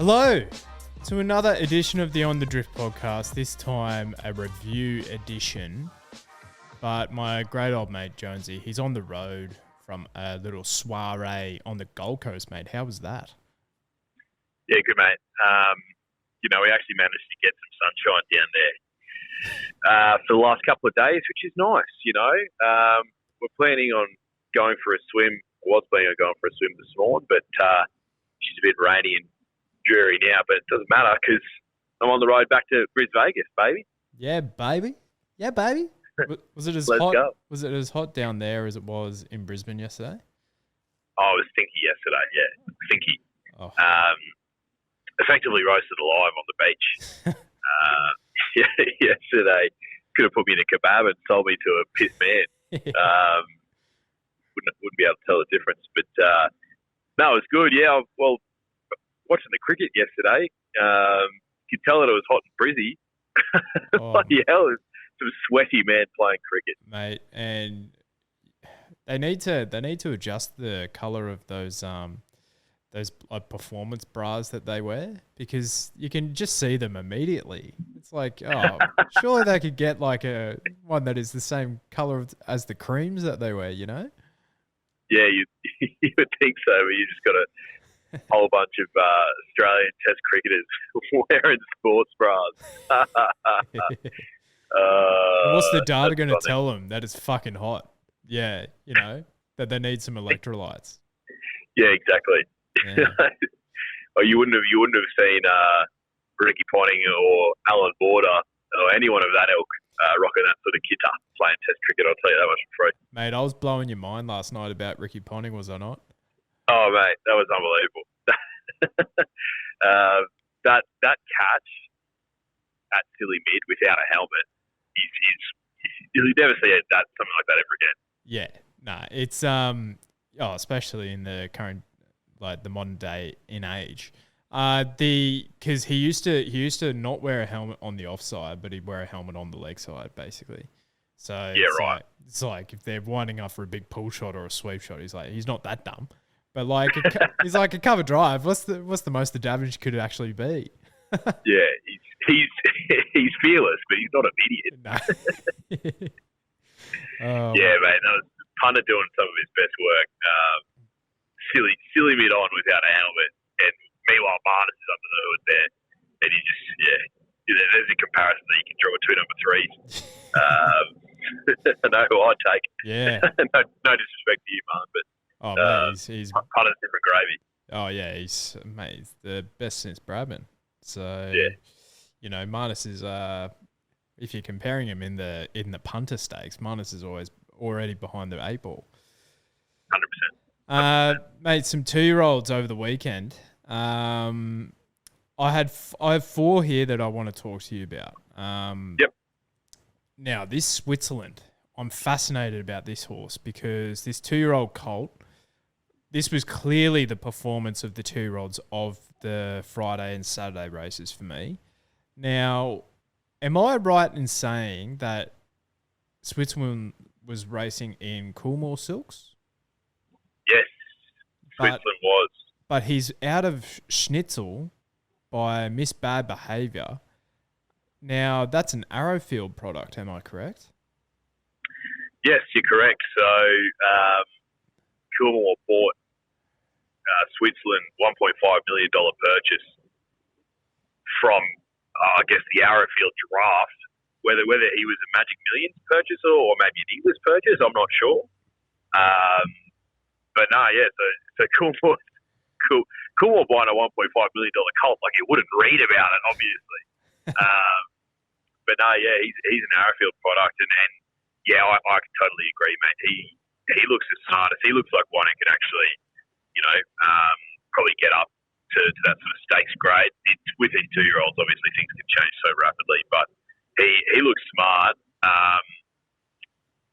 Hello to another edition of the On the Drift podcast, this time a review edition. But my great old mate Jonesy, he's on the road from a little soiree on the Gold Coast, mate. How was that? Yeah, good, mate. We actually managed to get some sunshine down there for the last couple of days, which is nice, We're planning on going for a swim. I was planning on going for a swim this morning, but it's a bit rainy and dreary now, but it doesn't matter because I'm on the road back to Vegas, baby. Yeah, baby. Yeah, baby. Was it as Let's hot? Go. Was it as hot down there as it was in Brisbane yesterday? Oh, it was stinky yesterday, yeah. Stinky. Oh. Effectively roasted alive on the beach. Yesterday. Could have put me in a kebab and sold me to a pissed man. Wouldn't be able to tell the difference. But, no, it was good, yeah. Well, watching the cricket yesterday, you could tell that it was hot and frizzy. Bloody hell, it was some sweaty man playing cricket, mate. And they need to adjust the color of those performance bras that they wear, because you can just see them immediately. It's like, oh, surely they could get like a one that is the same color as the creams that they wear, Yeah, you would think so, but you just got a whole bunch of Australian Test cricketers wearing sports bras. What's the data going to tell them? That it's fucking hot. Yeah, that they need some electrolytes. Yeah, exactly. Yeah. Or you wouldn't have seen Ricky Ponting or Alan Border or anyone of that ilk rocking that sort of guitar playing Test cricket. I'll tell you that much for free. Mate, I was blowing your mind last night about Ricky Ponting, was I not? Oh, mate, that was unbelievable. That catch at silly mid without a helmet, you'll never see something like that ever again. Yeah, nah, it's especially in the current, like the modern day in age, because he used to not wear a helmet on the offside, but he'd wear a helmet on the leg side, basically. So yeah, right. It's like if they're winding up for a big pull shot or a sweep shot, he's not that dumb. But like he's like a cover drive. What's the most the damage could actually be? Yeah, he's fearless, but he's not an idiot. No. Yeah, mate, that was Punter doing some of his best work. Silly mid on without a helmet, and meanwhile Marnus is under the hood there, and he just there's a comparison that you can draw two number threes. I know who I'd take. Yeah. no disrespect to you, man, but. Oh, mate, he's Punter's different gravy. Oh, yeah, he's the best since Bradman. So, yeah. Marnus is, if you're comparing him in the punter stakes, Marnus is already behind the 8 ball. 100%. Mate, some 2-year-olds over the weekend. I have 4 here that I want to talk to you about. Yep. Now, this Switzerland, I'm fascinated about this horse because this 2-year-old colt, this was clearly the performance of the 2-year-olds of the Friday and Saturday races for me. Now, am I right in saying that Switzerland was racing in Coolmore Silks? Yes, Switzerland was. But he's out of Schnitzel by Miss Bad Behaviour. Now, that's an Arrowfield product, am I correct? Yes, you're correct. So, Coolmore bought Switzerland $1.5 million purchase from, I guess, the Arrowfield draft. Whether he was a Magic Millions purchaser or maybe an English purchase, I'm not sure. But no, yeah. So Coolmore buying a $1.5 million colt, like you wouldn't read about it, obviously. But no, yeah, he's an Arrowfield product, and yeah, I can totally agree, mate. He looks as smart as he looks like one who can actually, probably get up to that sort of stakes grade. It's with these 2-year-olds, obviously things can change so rapidly, but he looks smart.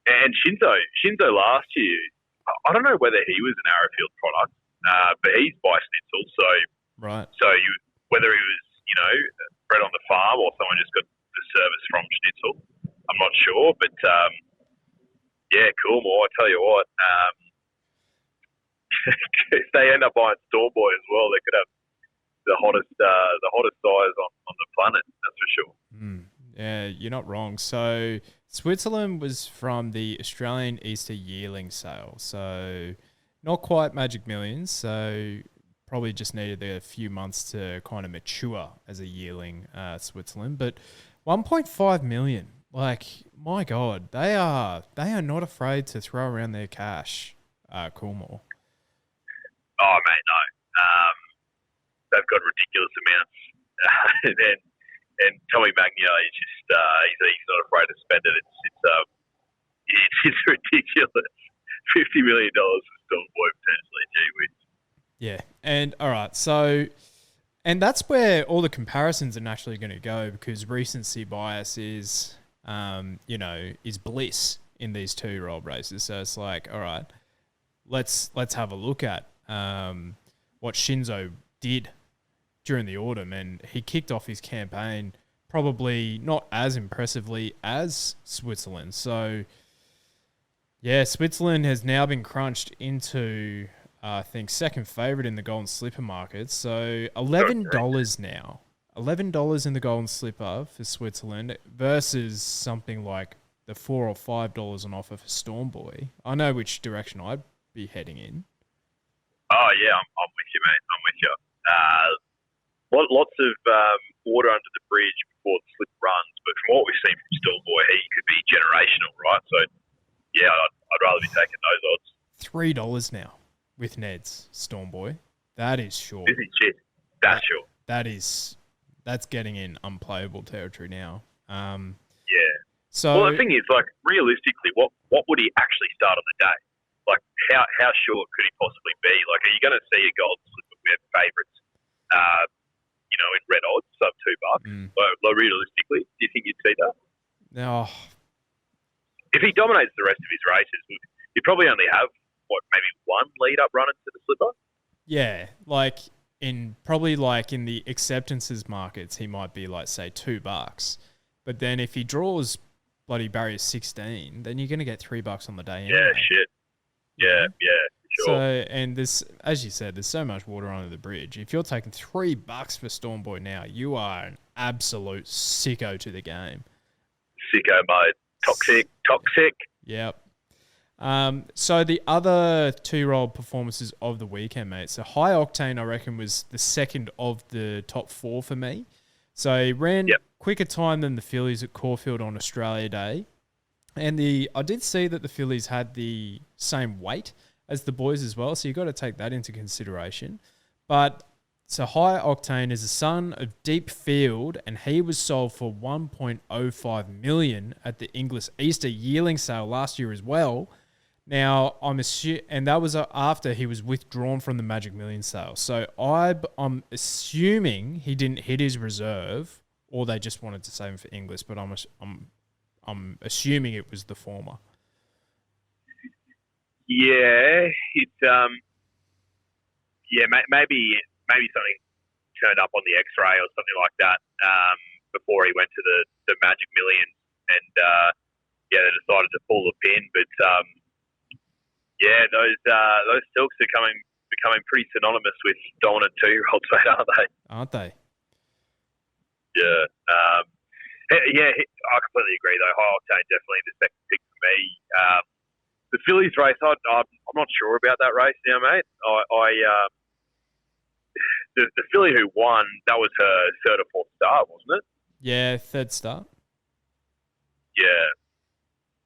And Shinzo last year, I don't know whether he was an Arrowfield product, but he's by Schnitzel, so right. So whether he was bred on the farm or someone just got the service from Schnitzel, I'm not sure, but yeah, Coolmore. I tell you what, if they end up buying Storm Boy as well, they could have the hottest size on the planet. That's for sure. Yeah, you're not wrong. So Switzerland was from the Australian Easter yearling sale. So not quite Magic Millions. So probably just needed a few months to kind of mature as a yearling, Switzerland. But 1.5 million. Like, my God, they are not afraid to throw around their cash, Coolmore. Oh, mate, no. They've got ridiculous amounts. And Tommy Magno, he's not afraid to spend it. It's ridiculous. $50 million for Stormboy potentially. Gee whiz. Yeah, and all right, so and that's where all the comparisons are naturally going to go because recency bias is bliss in these 2-year-old races. So it's like, all right, let's have a look at what Shinzo did during the autumn, and he kicked off his campaign probably not as impressively as Switzerland. So, yeah, Switzerland has now been crunched into, I think, second favourite in the Golden Slipper market. So $11 now. $11 in the Golden Slipper for Switzerland versus something like the $4 or $5 on offer for Stormboy. I know which direction I'd be heading in. Oh, yeah, I'm with you, mate. I'm with you. Lots of water under the bridge before the slip runs, but from what we've seen from Stormboy, he could be generational, right? So, yeah, I'd rather be taking those odds. $3 now with Ned's Stormboy. That is short. This is shit. That's short. That's getting in unplayable territory now. Yeah. So, well, the thing is, like, realistically, what would he actually start on the day? Like, how short could he possibly be? Like, are you going to see a Golden Slipper with favourites, in red odds, sub $2? Like, realistically, do you think you'd see that? No. If he dominates the rest of his races, he'd probably only have, maybe one lead-up run into the Slipper? Yeah, in the acceptances markets, he might be like, say, $2. But then if he draws bloody barrier 16, then you're going to get $3 on the day anyway. Yeah, shit. Yeah, sure. So, and this, as you said, there's so much water under the bridge. If you're taking $3 for Stormboy now, you are an absolute sicko to the game. Sicko mode. Toxic. Yep. So the other 2-year-old performances of the weekend, mate. So High Octane, I reckon, was the second of the top 4 for me. So he ran quicker time than the fillies at Caulfield on Australia Day. And I did see that the fillies had the same weight as the boys as well, so you've got to take that into consideration. But so High Octane is a son of Deep Field, and he was sold for $1.05 million at the English Easter yearling sale last year as well. Now, and that was after he was withdrawn from the Magic Millions sale. So I'm assuming he didn't hit his reserve, or they just wanted to save him for English. But I'm assuming it was the former. Yeah, it's maybe something turned up on the X-ray or something like that before he went to the Magic Millions, and they decided to pull the pin. But those silks are becoming pretty synonymous with dominant 2-year-olds, mate, aren't they? Aren't they? Yeah. I completely agree, though. High Octane definitely the second pick for me. The fillies race, I'm not sure about that race now, mate. The filly who won, that was her third or fourth start, wasn't it? Yeah, third start. Yeah.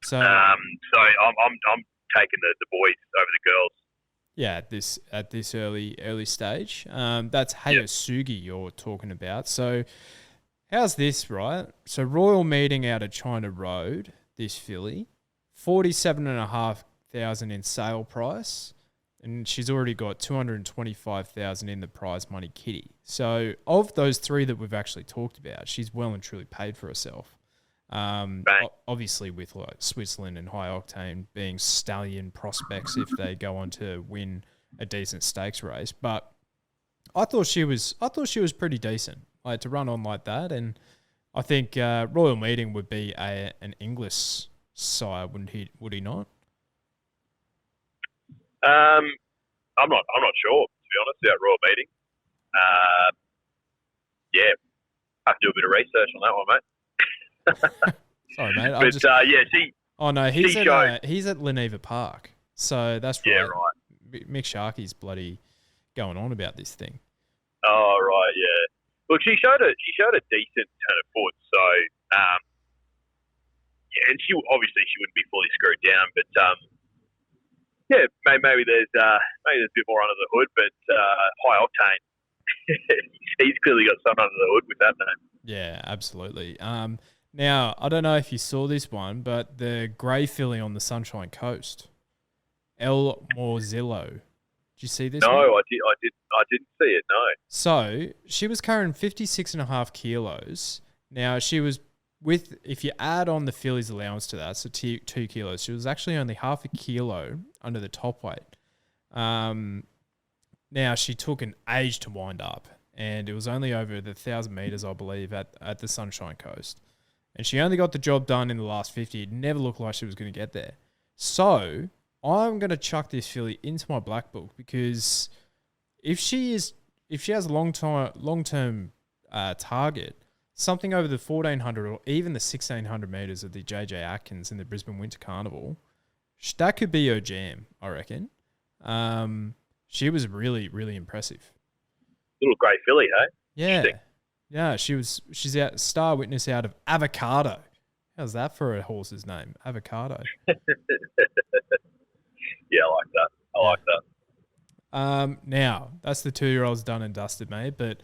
So I'm taking the boys over the girls. Yeah, at this early stage. That's Hayasugi you're talking about. So how's this, right? So Royal Meeting out of China Road, this filly, 47,500 in sale price, and she's already got 225,000 in the prize money kitty. So of those 3 that we've actually talked about, she's well and truly paid for herself. Obviously with like Switzerland and High Octane being stallion prospects if they go on to win a decent stakes race, but I thought she was pretty decent, like to run on like that, and I think Royal Meeting would be an English sire, would he not? I'm not sure, to be honest, about Royal Meeting. have to do a bit of research on that one, mate. Sorry, mate. But she. Oh no, he's at Leneva Park, so that's right. Yeah, right. Mick Sharkey's bloody going on about this thing. Oh right, yeah. Look, she showed a decent turn of foot, so and she wouldn't be fully screwed down, but maybe there's a bit more under the hood, but High Octane, he's clearly got something under the hood with that name. Yeah, absolutely. Now, I don't know if you saw this one, but the grey filly on the Sunshine Coast, El Morzillo. Did you see this? No, one? I didn't see it. No. So she was carrying 56.5 kilos. Now she was if you add on the filly's allowance to that, so 2 kilos, she was actually only half a kilo under the top weight. Now she took an age to wind up, and it was only over the 1,000 meters, I believe, at the Sunshine Coast. And she only got the job done in the last 50. It never looked like she was going to get there. So I'm going to chuck this filly into my black book, because if she has a long-term target, something over the 1,400 or even the 1,600 meters of the JJ Atkins in the Brisbane Winter Carnival, that could be her jam, I reckon. She was really, really impressive. Little grey filly, hey? Yeah. Yeah, she's out star witness out of Avocado. How's that for a horse's name? Avocado. Yeah, I like that. I like that. Now, that's the 2-year-olds done and dusted, mate, but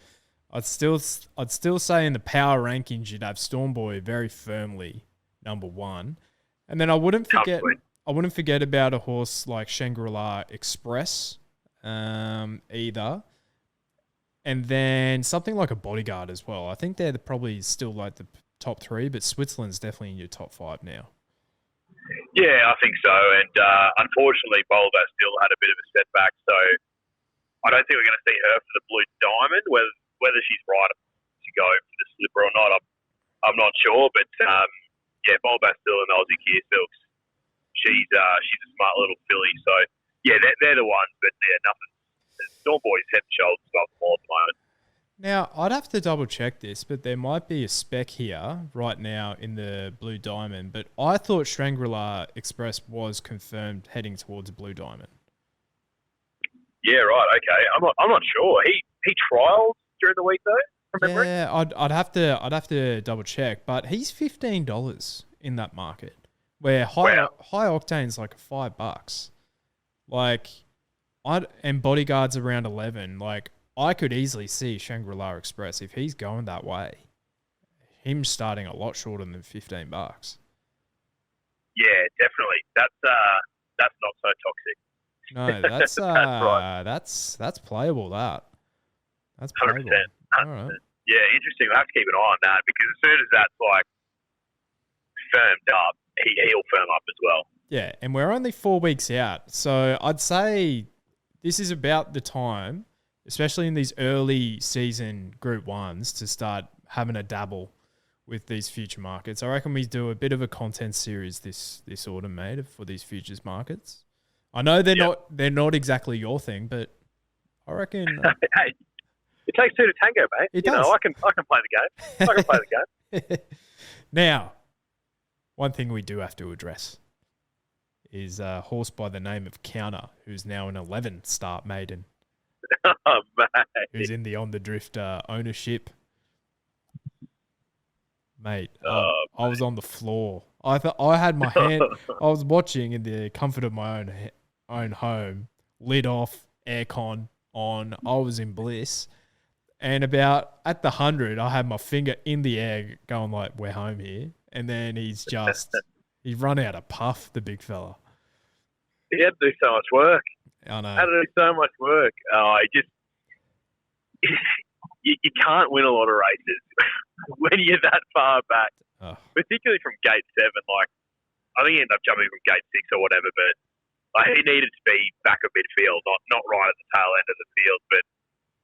I'd still say in the power rankings you'd have Stormboy very firmly number 1. And then I wouldn't forget about a horse like Shangri-La Express either. And then something like a Bodyguard as well. I think they're probably still like the top 3, but Switzerland's definitely in your top 5 now. Yeah, I think so. And unfortunately, Bolva still had a bit of a setback. So I don't think we're going to see her for the Blue Diamond. Whether she's right to go for the Slipper or not, I'm not sure. But Bolva still and Aussie Gear Silks. She's a smart little filly. So yeah, they're the ones. But yeah, nothing. Stormboy's head and shoulders above them all at the moment. Now, I'd have to double check this, but there might be a spec here right now in the Blue Diamond. But I thought Shangri-La Express was confirmed heading towards a Blue Diamond. Yeah, right. Okay, I'm not sure. He trialled during the week though. From memory. Yeah, I'd have to double check, but he's $15 in that market, where high octane's like $5. Like, and Bodyguard's around 11. Like, I could easily see Shangri-La Express, if he's going that way, him starting a lot shorter than $15. Yeah, definitely. That's not so toxic. No, that's right. That's playable. That's 100%. playable. 100%. All right. Yeah, interesting. We'll have to keep an eye on that, because as soon as that's like firmed up, he'll firm up as well. Yeah, and we're only 4 weeks out, so I'd say this is about the time, especially in these early season Group 1s, to start having a dabble with these future markets. I reckon we do a bit of a content series this autumn, mate, for these futures markets. I know they're not exactly your thing, but I reckon. Hey, it takes 2 to tango, mate. It does. I can play the game. I can play the game. Now, one thing we do have to address is a horse by the name of Counter, who's now an 11-start maiden. Oh, mate. Who's in the On the Drift ownership. Mate, I was on the floor. I had my hand. I was watching in the comfort of my own home, lid off, aircon on. I was in bliss. And about at the 100, I had my finger in the air going like, we're home here. And then he's run out of puff, the big fella. He had to do so much work. I know. Had to do so much work. You can't win a lot of races when you're that far back, particularly from gate 7. Like, I think he ended up jumping from gate 6 or whatever, but he needed to be back of midfield, not right at the tail end of the field.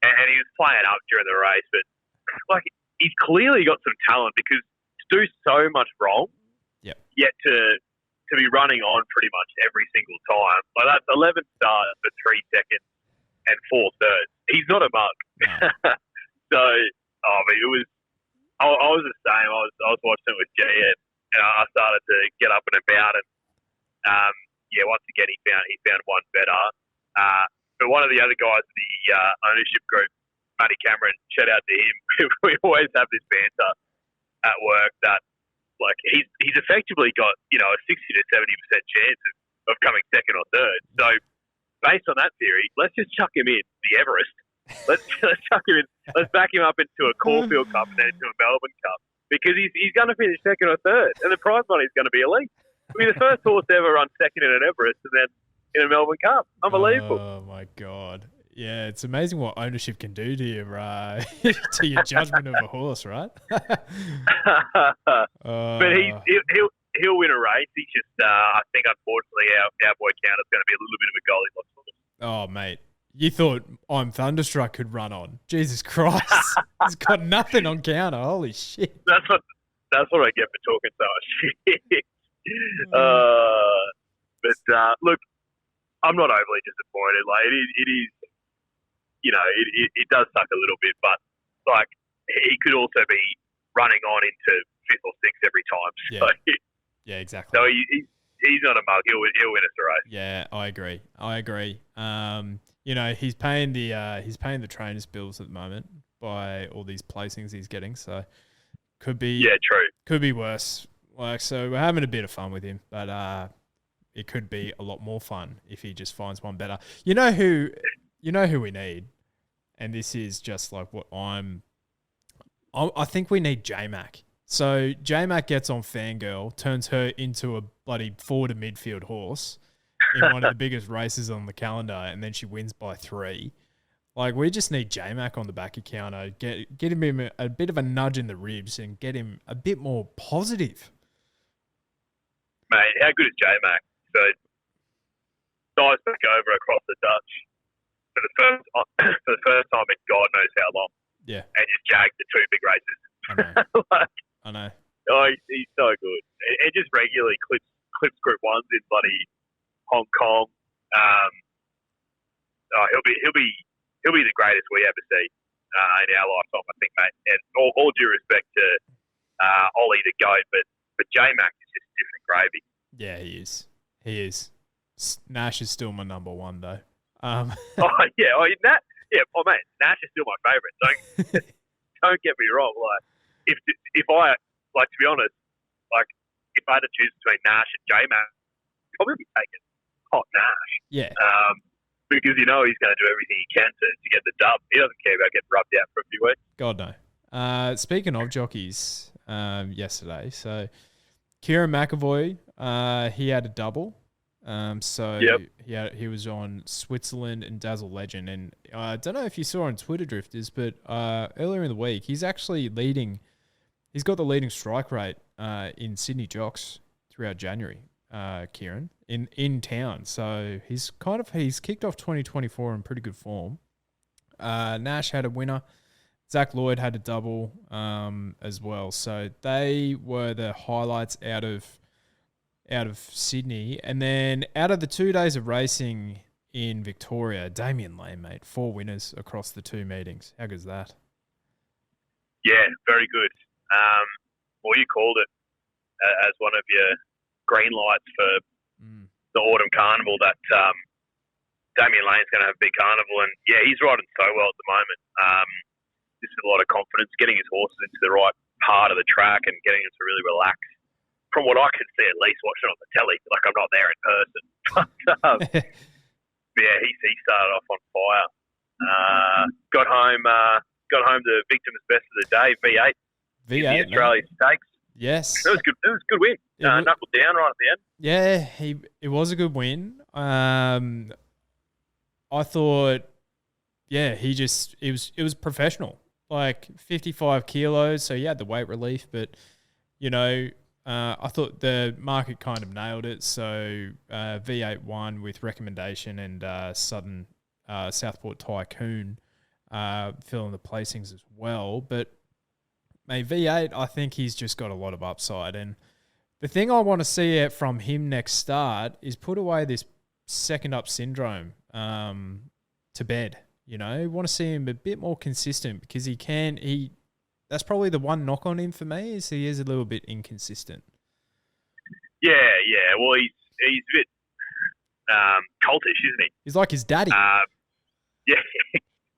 And he was playing up during the race, but like, he's clearly got some talent, because to do so much wrong, yet to be running on pretty much every single time. Like, that's 11 starts for 3 seconds and 4 thirds. He's not a mug. No. So, but it was I was the same. I was watching it with G, and I started to get up and about, and once again he found one better. But one of the other guys in the ownership group, Matty Cameron, shout out to him. We always have this banter at work that like he's effectively got a 60 to 70% chance of coming second or third. So based on that theory, let's just chuck him in the Everest. Let's chuck him in. Let's back him up into a Caulfield Cup and then into a Melbourne Cup because he's going to finish second or third, and the prize money is going to be elite. I mean, the first horse ever run second in an Everest and then in a Melbourne Cup. Unbelievable. Oh my God. Yeah, it's amazing what ownership can do to your to your judgment of a horse, right? But he'll win a race. He's just I think unfortunately our boy Counter's going to be a little bit of a goalie loss. Oh mate, you thought I'm Thunderstruck could run on? Jesus Christ, he's got nothing on Counter. Holy shit! That's what I get for talking so much shit. But look, I'm not overly disappointed. Like it is. It does suck a little bit, but like he could also be running on into fifth or sixth every time. So, yeah, exactly. So he's not a mug. He'll win us the race. Yeah, I agree. He's paying the trainers' bills at the moment by all these placings he's getting. So could be true. Could be worse. Like so, we're having a bit of fun with him, but it could be a lot more fun if he just finds one better. You know who we need. And this is just like what I think we need J-Mac. So J-Mac gets on Fangirl, turns her into a bloody forward to midfield horse in one of the biggest races on the calendar, and then she wins by 3. Like, we just need J-Mac on the back of counter, get him a bit of a nudge in the ribs and get him a bit more positive. Mate, how good is J-Mac? So, dives back over across the Dutch. For the first time in God knows how long. Yeah. And just jagged the 2 big races. I know. Oh, he's so good. And just regularly clips Group 1s in bloody Hong Kong. He'll be the greatest we ever see in our lifetime, I think, mate. And all due respect to Ollie the GOAT, but J-Mac is just different gravy. Yeah, he is. Nash is still my number 1, though. Mate, Nash is still my favourite. Don't get me wrong. Like, if I to be honest, like if I had to choose between Nash and J-Mac, I'd probably be taking hot Nash. Yeah. Because he's going to do everything he can to get the dub. He doesn't care about getting rubbed out for a few weeks. God no. Speaking of jockeys, yesterday, so Kieran McAvoy, he had a double. He was on Switzerland and Dazzle Legend, and I don't know if you saw on Twitter Drifters, but earlier in the week he's actually leading. He's got the leading strike rate in Sydney Jocks throughout January. Kieran in town, so he's kicked off 2024 in pretty good form. Nash had a winner. Zach Lloyd had a double as well. So they were the highlights out of Sydney. And then out of the 2 days of racing in Victoria, Damien Lane, mate, 4 winners across the 2 meetings. How good is that? Yeah, very good. You called it as one of your green lights for the Autumn Carnival that Damien Lane's going to have a big carnival. And, yeah, he's riding so well at the moment. Just with a lot of confidence, getting his horses into the right part of the track and getting them to really relax. From what I can see, at least watching on the telly, like I'm not there in person. He started off on fire. Got home to Victim's best of the day, V8. V8, the Australia Stakes. Yes, it was good. It was a good win. Knuckled down right at the end. Yeah, it was a good win. I thought, it was professional. Like 55 kilos, so he had the weight relief, but I thought the market kind of nailed it. So V8 won with recommendation, and Southport Tycoon filling the placings as well. But mate, V8, I think he's just got a lot of upside. And the thing I want to see from him next start is put away this second up syndrome to bed. I want to see him a bit more consistent because he that's probably the one knock on him for me is he is a little bit inconsistent. Yeah. Well, he's a bit cultish, isn't he? He's like his daddy. Yeah.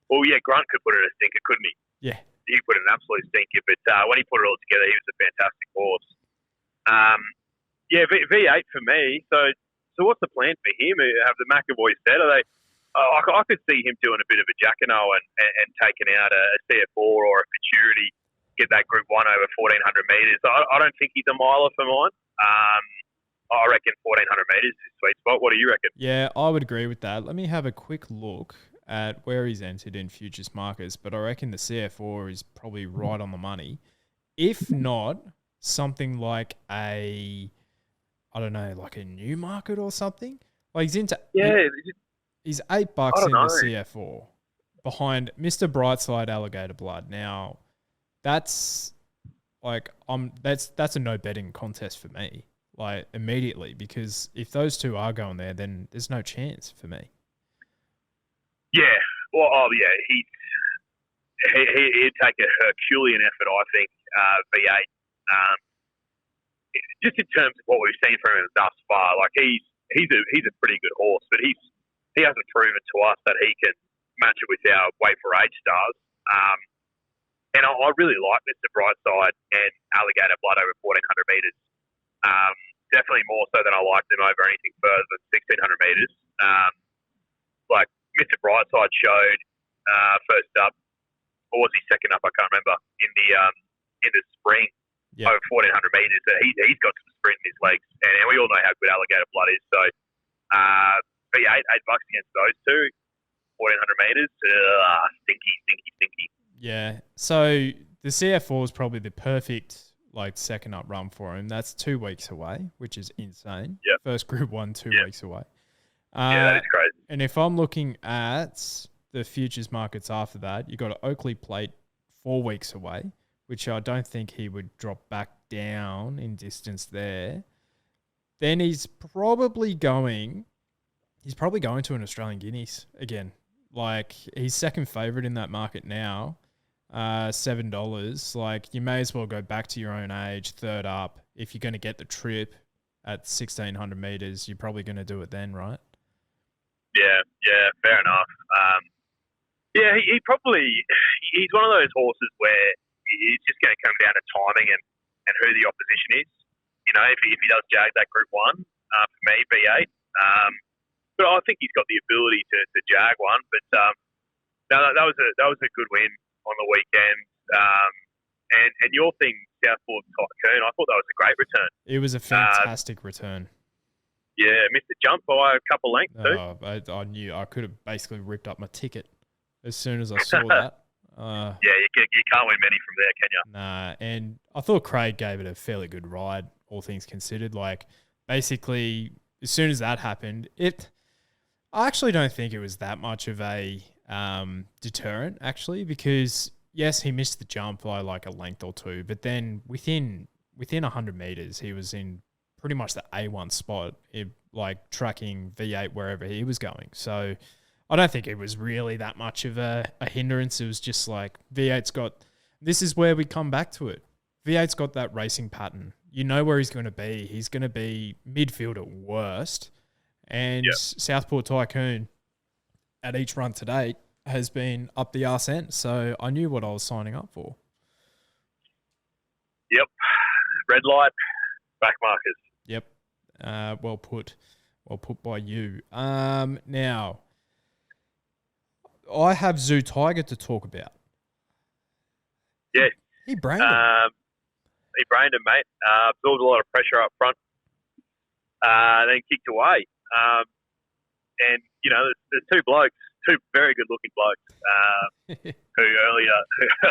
Well, yeah, Grunt could put it in a stinker, couldn't he? Yeah. He put it in an absolute stinker, but when he put it all together, he was a fantastic horse. V8 for me. So what's the plan for him? Have the McAvoy said? Are they? I could see him doing a bit of a Jackano and taking out a CF4 or a Futurity, get that Group 1 over 1,400 metres. I don't think he's a miler for mine. I reckon 1,400 metres is his sweet spot. What do you reckon? Yeah, I would agree with that. Let me have a quick look at where he's entered in futures markets, but I reckon the CF4 is probably right on the money. If not, something like a new market or something. Like he's into he's $8 in the CF4 behind Mr. Brightside Alligator Blood. Now, that's a no betting contest for me. Like immediately, because if those two are going there, then there's no chance for me. Yeah, well, he'd take a Herculean effort, I think. V8, just in terms of what we've seen from him thus far, like he's a pretty good horse, but he hasn't proven to us that he can match it with our Wait for Age stars. And I really like Mr. Brightside and Alligator Blood over 1,400 metres. Definitely more so than I like them over anything further than 1,600 metres. Like Mr. Brightside showed first up, or was he second up? I can't remember. In the spring over 1,400 metres, he's got some sprint in his legs, and we all know how good Alligator Blood is. So, $8 against those two, 1,400 metres, stinky. Yeah. So the CF4 is probably the perfect second up run for him. That's 2 weeks away, which is insane. Yep. First Group 1, 2 weeks away. That is crazy. And if I'm looking at the futures markets after that, you got an Oakley Plate 4 weeks away, which I don't think he would drop back down in distance there. Then he's probably going to an Australian Guineas again. Like he's second favourite in that market now. $7. Like you may as well go back to your own age, third up. If you're going to get the trip at 1,600 metres, you're probably going to do it then, right? Yeah, fair enough. He's one of those horses where it's just going to come down to timing and who the opposition is. You know, if he does jag that Group 1, for me, V8. But I think he's got the ability to jag one. But that was a good win on the weekend. And your thing, Southport Tycoon, I thought that was a great return. It was a fantastic return. Yeah, missed the jump by a couple lengths too. I knew I could have basically ripped up my ticket as soon as I saw that. You can't win many from there, can you? Nah, and I thought Craig gave it a fairly good ride, all things considered. Like, basically, as soon as that happened, I actually don't think it was that much of a deterrent, actually, because, yes, he missed the jump by like a length or two, but then within 100 metres, he was in pretty much the A1 spot, tracking V8 wherever he was going. So I don't think it was really that much of a hindrance. It was just like this is where we come back to it. V8's got that racing pattern. You know where he's going to be. He's going to be midfield at worst. And Southport Tycoon at each run to date has been up the arse end. So I knew what I was signing up for. Yep. Red light, back markers. Yep. Well put. Well put by you. Now, I have Zou Tiger to talk about. Yeah. He brained him. He brained him, mate. Absorbed a lot of pressure up front. Then kicked away. And, you know, there's two very good-looking blokes who earlier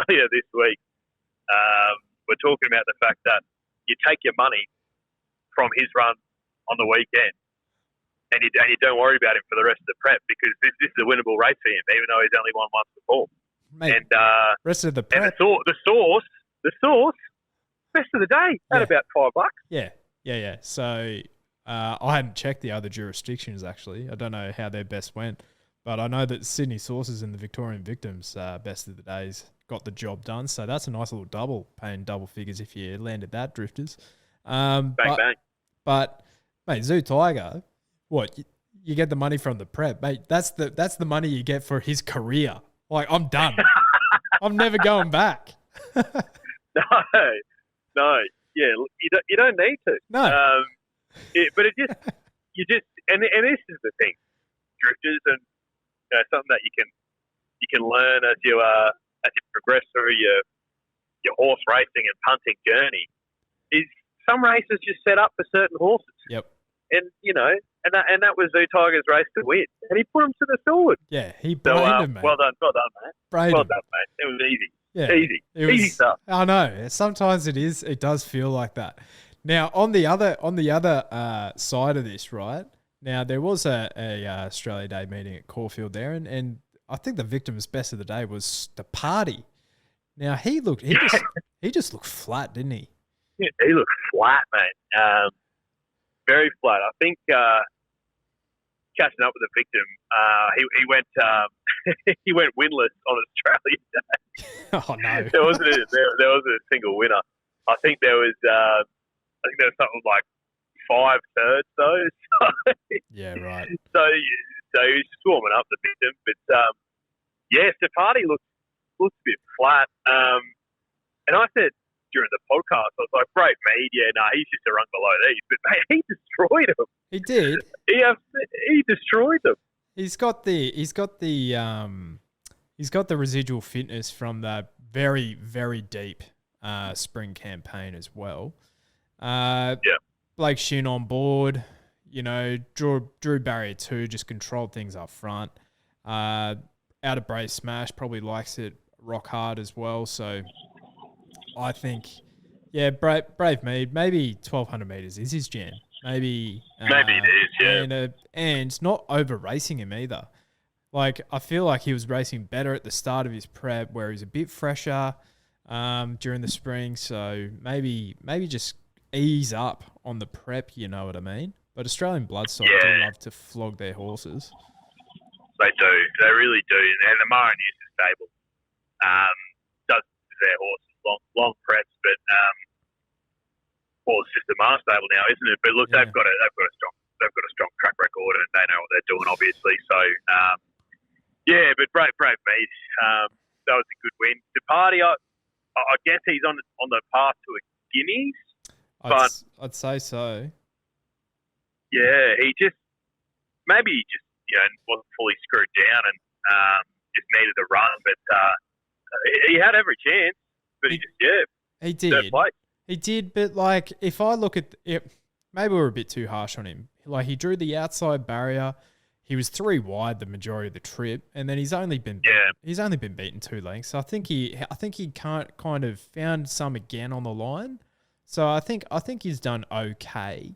this week were talking about the fact that you take your money from his run on the weekend and you don't worry about him for the rest of the prep because this is a winnable race for him, even though he's only won once before. Mate, and rest of the prep. And the source, best of the day at about $5. Yeah. So I hadn't checked the other jurisdictions, actually. I don't know how their best went, but I know that Sydney Sources and the Victorian Victims best of the days got the job done. So that's a nice little double, paying double figures if you landed that, Drifters. Bang, bang. But, mate, Zou Tiger, what, you get the money from the prep, mate. That's the money you get for his career. Like, I'm done. I'm never going back. No. Yeah, you don't need to. No. But it just, and this is the thing, Drifters, and something that you can learn as you progress through your horse racing and punting journey is some races just set up for certain horses. Yep. And and that was Zou Tiger's race to win, and he put him to the sword. Yeah, he brained him, mate. Well done, mate. Brained well him. done, mate. It was easy. Yeah, easy stuff. I know. Sometimes it does feel like that. Now, on the other side of this, right? Now, there was a Australia Day meeting at Caulfield there, and I think the victim's best of the day was Steparty. Now, he just looked flat, didn't he? Yeah, he looked flat, mate. Very flat. I think catching up with the victim, he went he went winless on Australia Day. Oh no! There wasn't a single winner. I think there was something like 5 thirds though. Yeah, right. So he was swarming up the victim, but Steparty looked a bit flat. And I said during the podcast, I was like, "Great media, he's just a rung below these." But mate, he destroyed them. He did. He destroyed them. He's got the residual fitness from the very, very deep spring campaign as well. Blake Shin on board, drew barrier 2, just controlled things up front. Out of brace smash, probably likes it rock hard as well. So I think, brave mead, maybe 1,200 metres is his jam. Maybe it is, yeah. And not over racing him either. Like, I feel like he was racing better at the start of his prep, where he's a bit fresher during the spring. So maybe just ease up on the prep, you know what I mean? But Australian Bloodstock do love to flog their horses. They do. They really do. And the Mara News stable does their horses long preps, but it's just a Mara stable now, isn't it? But look, they've got a strong track record, and they know what they're doing, obviously. So but brave mate. That was a good win. Steparty, I guess he's on the path to a Guineas. I'd say so. Yeah, he just wasn't fully screwed down and just needed a run, but he had every chance. But he did. He did, but like if I look at it, maybe we're a bit too harsh on him. Like he drew the outside barrier. He was 3 wide the majority of the trip, and then he's only been beaten 2 lengths. So I think he kind of found some again on the line. So I think he's done okay.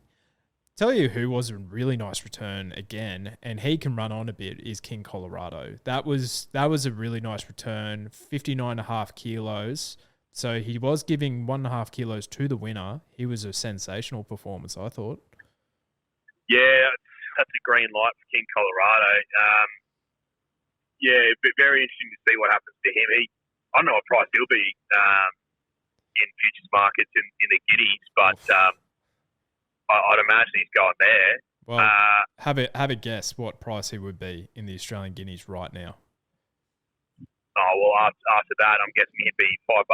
Tell you who was a really nice return again, and he can run on a bit, is King Colorado. That was a really nice return, 59.5 kilos. So he was giving 1.5 kilos to the winner. He was a sensational performance, I thought. Yeah, that's a green light for King Colorado. But very interesting to see what happens to him. I don't know what price he'll be in futures markets in the Guineas, but I'd imagine he's going there. Well, have a guess what price he would be in the Australian Guineas right now. Oh, well, after that, I'm guessing he'd be $5.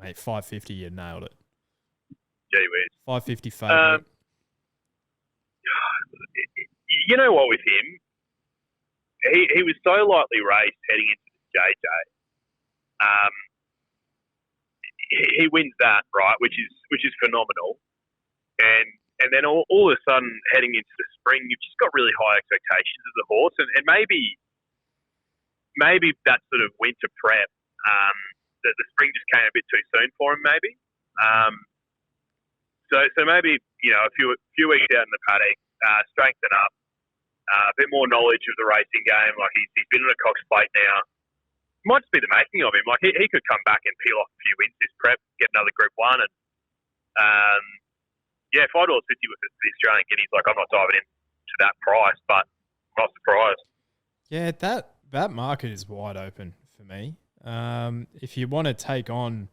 Mate, $5.50, you nailed it. Gee whiz. $5.50 favourite. You know what with him? He was so lightly raced heading into the JJ. He wins that, right, which is phenomenal. And then all of a sudden, heading into the spring, you've just got really high expectations of the horse. And maybe that sort of winter prep, the spring just came a bit too soon for him, maybe. So maybe, a few weeks out in the paddock, strengthen up, a bit more knowledge of the racing game. Like he's been in a Cox Plate now. It might just be the making of him. Like he could come back and peel off a few wins this prep, get another Group 1. And $5.50 with the Australian Guineas. Like I'm not diving into that price, but I'm not surprised. Yeah, that market is wide open for me. If you want to take on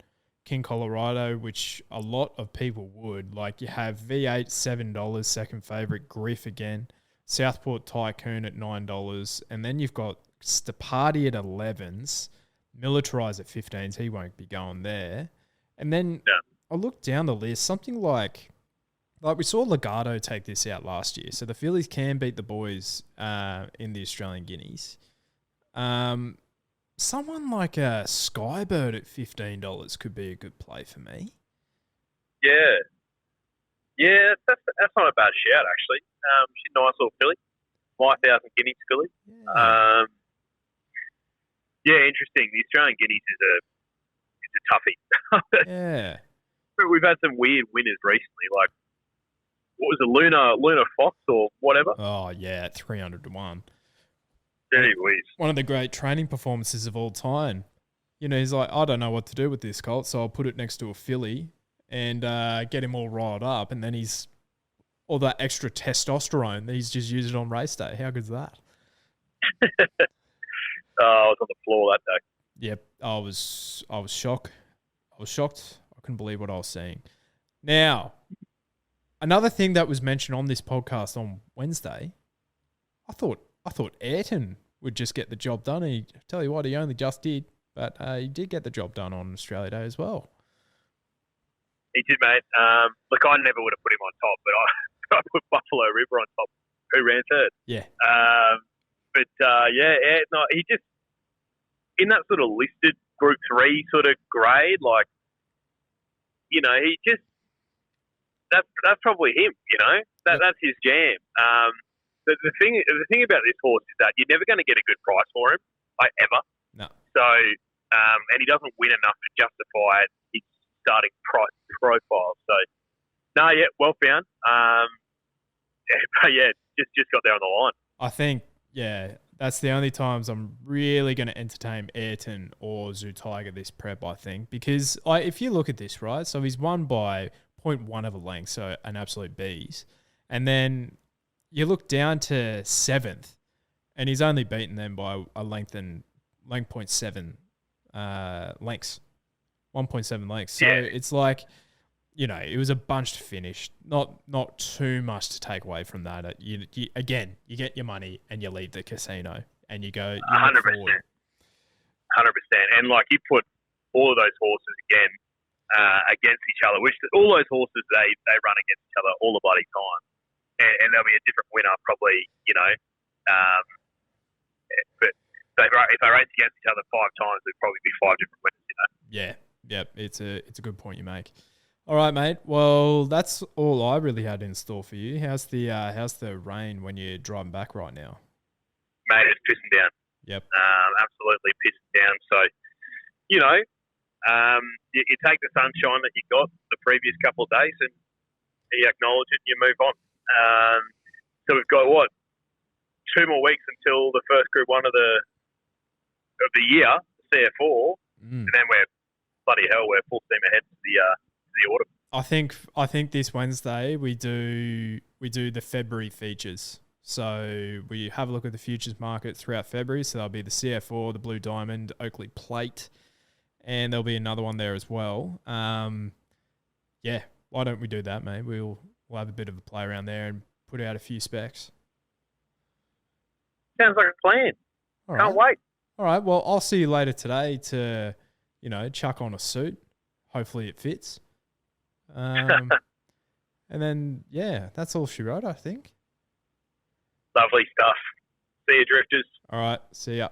King Colorado, which a lot of people would, like you have Veight $7, second favourite, Griff again, Southport Tycoon at $9, and then you've got Steparty at 11s, Militarize at 15s, he won't be going there. And then I look down the list, something like we saw Legato take this out last year, so the fillies can beat the boys in the Australian Guineas. Someone like a Skybird at $15 could be a good play for me. Yeah, that's not a bad shout actually. She's a nice little filly, 5,000 guineas filly. Yeah, interesting. The Australian Guineas is a toughie. Yeah, we've had some weird winners recently. Like, what was it, Luna Fox or whatever? Oh yeah, at 300 to 1. One of the great training performances of all time. You know, he's like, I don't know what to do with this colt, so I'll put it next to a filly and get him all riled up, and then he's all that extra testosterone that he's just used it on race day. How good's that? I was on the floor that day. Yep, I was shocked. I couldn't believe what I was seeing. Now, another thing that was mentioned on this podcast on Wednesday, I thought Ayrton would just get the job done. And tell you what, he only just did, but he did get the job done on Australia Day as well. He did, mate. Look, I never would have put him on top, but I put Buffalo River on top, who ran third. Yeah. He just, in that sort of listed Group 3 sort of grade, like, you know, he just, that's probably him, you know? That's his jam. The thing about this horse is that you're never going to get a good price for him, like, ever. No. So, and he doesn't win enough to justify his starting price profile. So, well found. Just got there on the line. I think, that's the only times I'm really going to entertain Ayrton or Zou Tiger this prep, I think. Because if you look at this, right, so he's won by 0.1 of a length, so an absolute bees. And then you look down to 7th, and he's only beaten them by a length 0.7 lengths. 1.7 lengths. So it's like, you know, it was a bunched finish. Not too much to take away from that. You get your money and you leave the casino and you go 100%. 100%. And like, you put all of those horses again against each other, which all those horses they run against each other all the bloody time, and there'll be a different winner probably, you know. But if they race against each other 5 times, there'd probably be 5 different winners, you know. Yeah, it's a good point you make. All right, mate. Well, that's all I really had in store for you. How's the rain when you're driving back right now? Mate, it's pissing down. Yep. Absolutely pissing down. So, you know, you take the sunshine that you got the previous couple of days and you acknowledge it and you move on. So we've got, 2 more weeks until the first Group 1 of the year, CF4, and then we're full steam ahead to the autumn. I think this Wednesday we do the February features. So we have a look at the futures market throughout February. So there'll be the CF4, the Blue Diamond, Oakley Plate, and there'll be another one there as well. Why don't we do that, mate? We'll have a bit of a play around there and put out a few specs. Sounds like a plan. Can't wait. All right. Well, I'll see you later today to, you know, chuck on a suit. Hopefully it fits. And then, that's all she wrote, I think. Lovely stuff. See you, Drifters. All right. See ya.